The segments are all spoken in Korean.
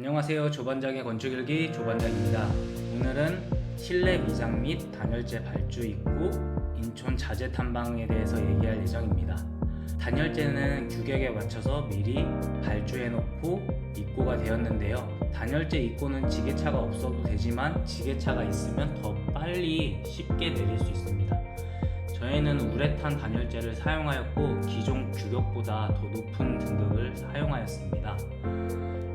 안녕하세요. 조반장의 건축일기 조반장입니다. 오늘은 실내 미장 및 단열재 발주 입구, 인촌 자재 탐방에 대해서 얘기할 예정입니다. 단열재는 규격에 맞춰서 미리 발주해 놓고 입고가 되었는데요. 단열재 입고는 지게차가 없어도 되지만 지게차가 있으면 더 빨리 쉽게 내릴 수 있습니다. 저희는 우레탄 단열재를 사용하였고 기존 규격보다 더 높은 등급을 사용하였습니다.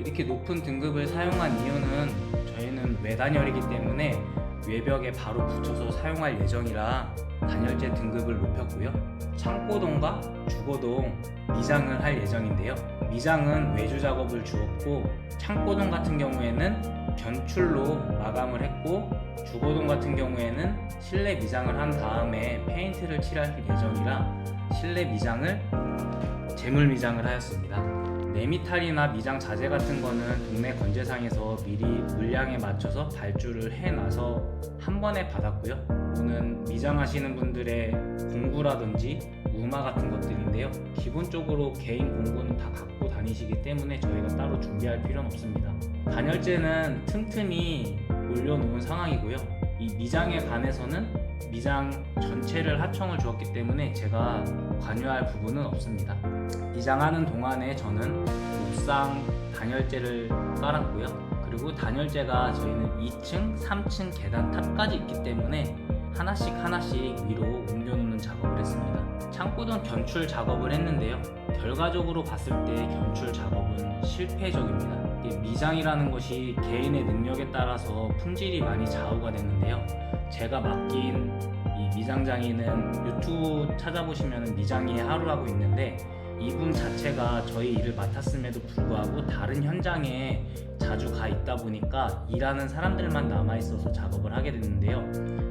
이렇게 높은 등급을 사용한 이유는 저희는 외단열이기 때문에 외벽에 바로 붙여서 사용할 예정이라 단열재 등급을 높였고요. 창고동과 주거동 미장을 할 예정인데요. 미장은 외주 작업을 주었고 창고동 같은 경우에는 견출로 마감을 했고 주거동 같은 경우에는 실내 미장을 한 다음에 페인트를 칠할 예정이라 실내 미장을 재물 미장을 하였습니다. 네미탈이나 미장 자재 같은 거는 동네 건재상에서 미리 물량에 맞춰서 발주를 해놔서 한 번에 받았고요. 이거는 미장하시는 분들의 공구라든지 우마 같은 것들인데요. 기본적으로 개인 공구는 다 갖고 다니시기 때문에 저희가 따로 준비할 필요는 없습니다. 단열재는 틈틈이 올려놓은 상황이고요. 이 미장에 관해서는 미장 전체를 하청을 주었기 때문에 제가 관여할 부분은 없습니다. 미장하는 동안에 저는 옥상 단열재를 깔았고요. 그리고 단열재가 저희는 2층, 3층 계단 탑까지 있기 때문에 하나씩 위로 옮겨놓는 작업을 했습니다. 창고동 견출 작업을 했는데요. 결과적으로 봤을 때 견출 작업은 실패적입니다. 미장이라는 것이 개인의 능력에 따라서 품질이 많이 좌우가 됐는데요. 제가 맡긴 이 미장장이는 유튜브 찾아보시면 미장이의 하루라고 있는데 이분 자체가 저희 일을 맡았음에도 불구하고 다른 현장에 자주 가 있다 보니까 일하는 사람들만 남아있어서 작업을 하게 됐는데요.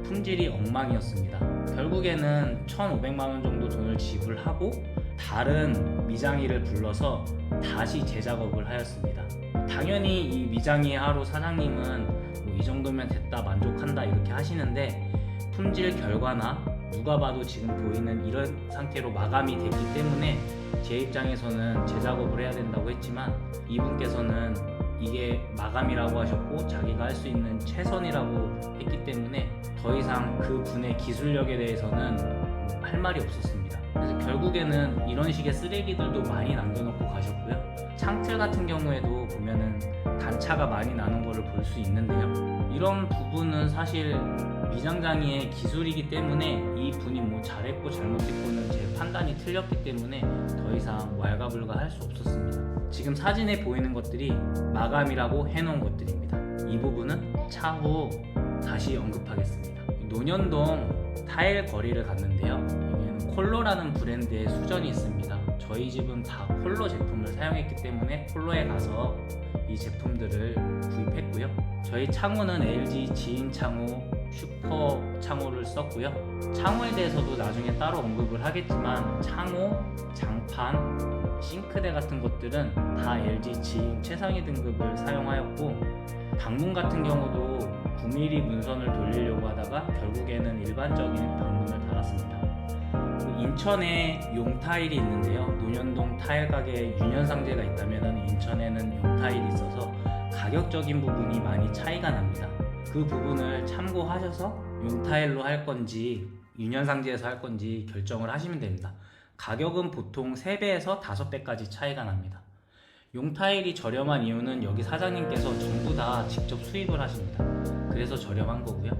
품질이 엉망이었습니다. 결국에는 1,500만 원 정도 돈을 지불하고 다른 미장이를 불러서 다시 재작업을 하였습니다. 당연히 이 미장이의 하루 사장님은 이 정도면 됐다, 만족한다 이렇게 하시는데 품질 결과나 누가 봐도 지금 보이는 이런 상태로 마감이 됐기 때문에 제 입장에서는 재작업을 해야 된다고 했지만 이분께서는 이게 마감이라고 하셨고 자기가 할 수 있는 최선이라고 했기 때문에 더 이상 그 분의 기술력에 대해서는 할 말이 없었습니다. 그래서 결국에는 이런 식의 쓰레기들도 많이 남겨놓고 가셨고요. 창틀 같은 경우에도 보면은 단차가 많이 나는 거를 볼 수 있는데요. 이런 부분은 사실 미장장이의 기술이기 때문에 이 분이 뭐 잘했고 잘못했고는 제 판단이 틀렸기 때문에 더 이상 왈가불가 할 수 없었습니다. 지금 사진에 보이는 것들이 마감이라고 해놓은 것들입니다. 이 부분은 차후 다시 언급하겠습니다. 논현동 타일 거리를 갔는데요. 여기에는 콜로라는 브랜드의 수전이 있습니다. 저희 집은 다 콜로 제품을 사용했기 때문에 콜로에 가서 이 제품들을 구입했고요. 저희 창호는 LG 지인 창호 슈퍼 창호를 썼고요. 창호에 대해서도 나중에 따로 언급을 하겠지만 창호, 장판, 싱크대 같은 것들은 다 LG 지인 최상위 등급을 사용하였고 방문 같은 경우도 9mm 문선을 돌리려고 하다가 결국에는 일반적인 방문을 달았습니다. 인천에 용타일이 있는데요. 논현동 타일 가게에 윤현상제가 있다면 인천에는 용타일이 있어서 가격적인 부분이 많이 차이가 납니다. 그 부분을 참고하셔서 용타일로 할 건지 윤현상제에서 할 건지 결정을 하시면 됩니다. 가격은 보통 3배에서 5배까지 차이가 납니다. 용타일이 저렴한 이유는 여기 사장님께서 전부 다 직접 수입을 하십니다. 그래서 저렴한 거고요.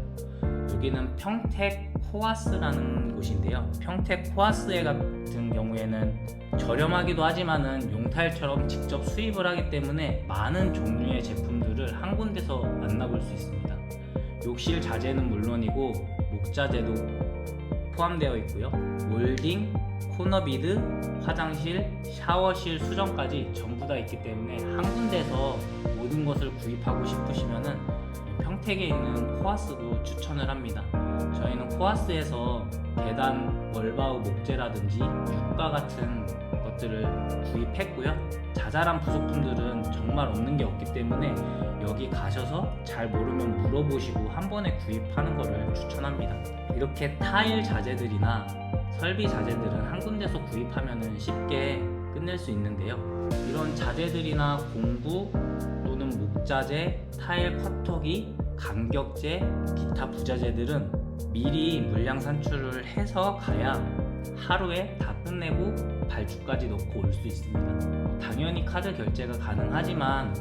여기는 평택 코아스라는 곳인데요. 평택 코아스에 같은 경우에는 저렴하기도 하지만은 용타일처럼 직접 수입을 하기 때문에 많은 종류의 제품들을 한 군데서 만나볼 수 있습니다. 욕실 자재는 물론이고 목자재도 포함되어 있고요. 몰딩, 코너비드, 화장실, 샤워실 수전까지 전부 다 있기 때문에 한 군데서 모든 것을 구입하고 싶으시면은 평택에 있는 코아스도 추천을 합니다. 저희는 코아스에서 계단 멀바우 목재라든지 육가 같은 것들을 구입했고요. 자잘한 부속품들은 정말 없는 게 없기 때문에 여기 가셔서 잘 모르면 물어보시고 한 번에 구입하는 것을 추천합니다. 이렇게 타일 자재들이나 설비 자재들은 한 군데서 구입하면 쉽게 끝낼 수 있는데요. 이런 자재들이나 공구 또는 요즘 목자재, 타일 커터기, 간격재, 기타 부자재들은 미리 물량 산출을 해서 가야 하루에 다 끝내고 발주까지 넣고 올 수 있습니다. 당연히 카드 결제가 가능하지만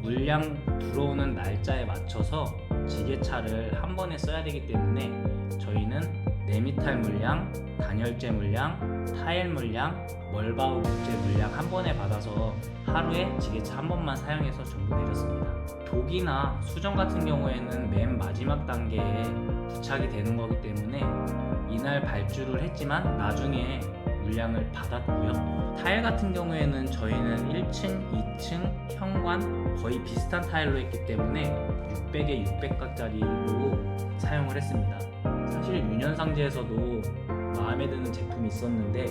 물량 들어오는 날짜에 맞춰서 지게차를 한 번에 써야 되기 때문에 저희는 네미탈 물량, 단열재 물량, 타일 물량, 멀바우 목재 물량 한 번에 받아서 하루에 지게차 한 번만 사용해서 전부 내렸습니다. 독이나 수정 같은 경우에는 맨 마지막 단계에 부착이 되는 거기 때문에 이날 발주를 했지만 나중에 물량을 받았고요. 타일 같은 경우에는 저희는 1층, 2층, 현관 거의 비슷한 타일로 했기 때문에 600에 600각짜리로 사용을 했습니다. 사실 윤현상제에서도 마음에 드는 제품이 있었는데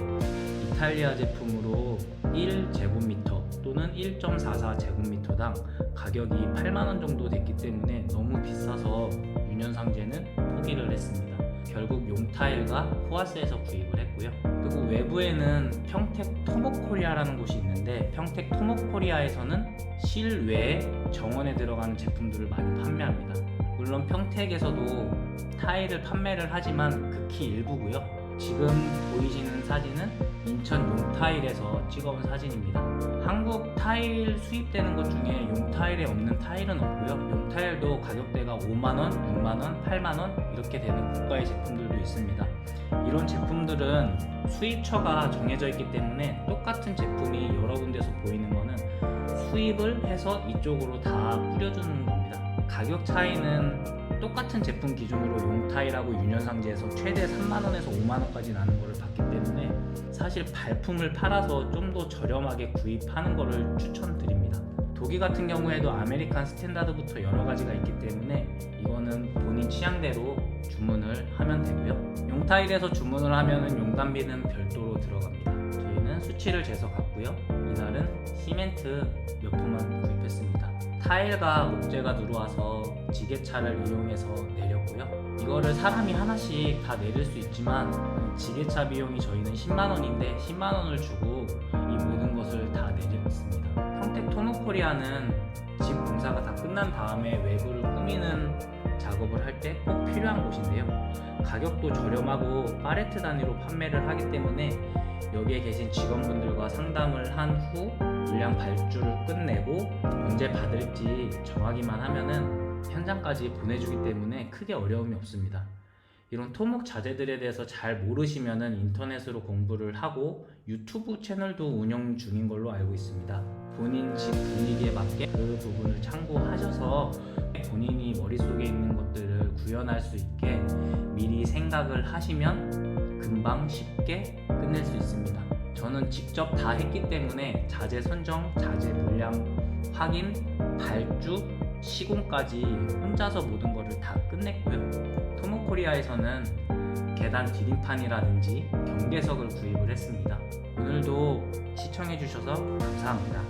이탈리아 제품으로 1제곱미터 또는 1.44제곱미터당 가격이 8만원 정도 됐기 때문에 너무 비싸서 윤현상제는 포기를 했습니다. 결국 용타일과 호화스에서 구입을 했고요. 그리고 외부에는 평택 토목코리아라는 곳이 있는데 평택 토목코리아에서는 실외에 정원에 들어가는 제품들을 많이 판매합니다. 물론 평택에서도 타일을 판매를 하지만 극히 일부고요. 지금 보이시는 사진은 인천 용타일에서 찍어온 사진입니다. 한국 타일 수입되는 것 중에 용타일에 없는 타일은 없고요. 용타일도 가격대가 5만원, 6만원, 8만원 이렇게 되는 고가의 제품들도 있습니다. 이런 제품들은 수입처가 정해져 있기 때문에 똑같은 제품이 여러 군데서 보이는 거는 수입을 해서 이쪽으로 다 뿌려주는 겁니다. 가격 차이는 똑같은 제품 기준으로 용타일하고 윤현상제에서 최대 3만원에서 5만원까지 나는 거를 받기 때문에 사실 발품을 팔아서 좀 더 저렴하게 구입하는 거를 추천드립니다. 도기 같은 경우에도 아메리칸 스탠다드부터 여러 가지가 있기 때문에 이거는 본인 취향대로 주문을 하면 되고요. 용타일에서 주문을 하면은 용단비는 별도로 들어갑니다. 저희는 수치를 재서 갔고요. 이날은 시멘트 몇 포만 구입했습니다. 타일과 목재가 들어와서 지게차를 이용해서 내렸고요. 이거를 사람이 하나씩 다 내릴 수 있지만 지게차 비용이 저희는 10만원인데 10만원을 주고 이 모든 것을 다 내렸습니다. 평택 토목코리아는 집 공사가 다 끝난 다음에 외부를 꾸미는 작업을 할 때 꼭 필요한 곳인데요. 가격도 저렴하고 팔레트 단위로 판매를 하기 때문에 여기에 계신 직원분들과 상담을 한 후 물량 발주를 끝내고 언제 받을지 정하기만 하면은 현장까지 보내주기 때문에 크게 어려움이 없습니다. 이런 토목 자재들에 대해서 잘 모르시면은 인터넷으로 공부를 하고 유튜브 채널도 운영 중인 걸로 알고 있습니다. 본인 집 분위기에 맞게 그 부분을 참고하셔서 본인이 머릿속에 있는 것들을 구현할 수 있게 미리 생각을 하시면 금방 쉽게 끝낼 수 있습니다. 저는 직접 다 했기 때문에 자재 선정, 자재 물량 확인, 발주, 시공까지 혼자서 모든 것을 다 끝냈고요. 토목코리아에서는 계단 디딤판이라든지 경계석을 구입을 했습니다. 오늘도 시청해주셔서 감사합니다.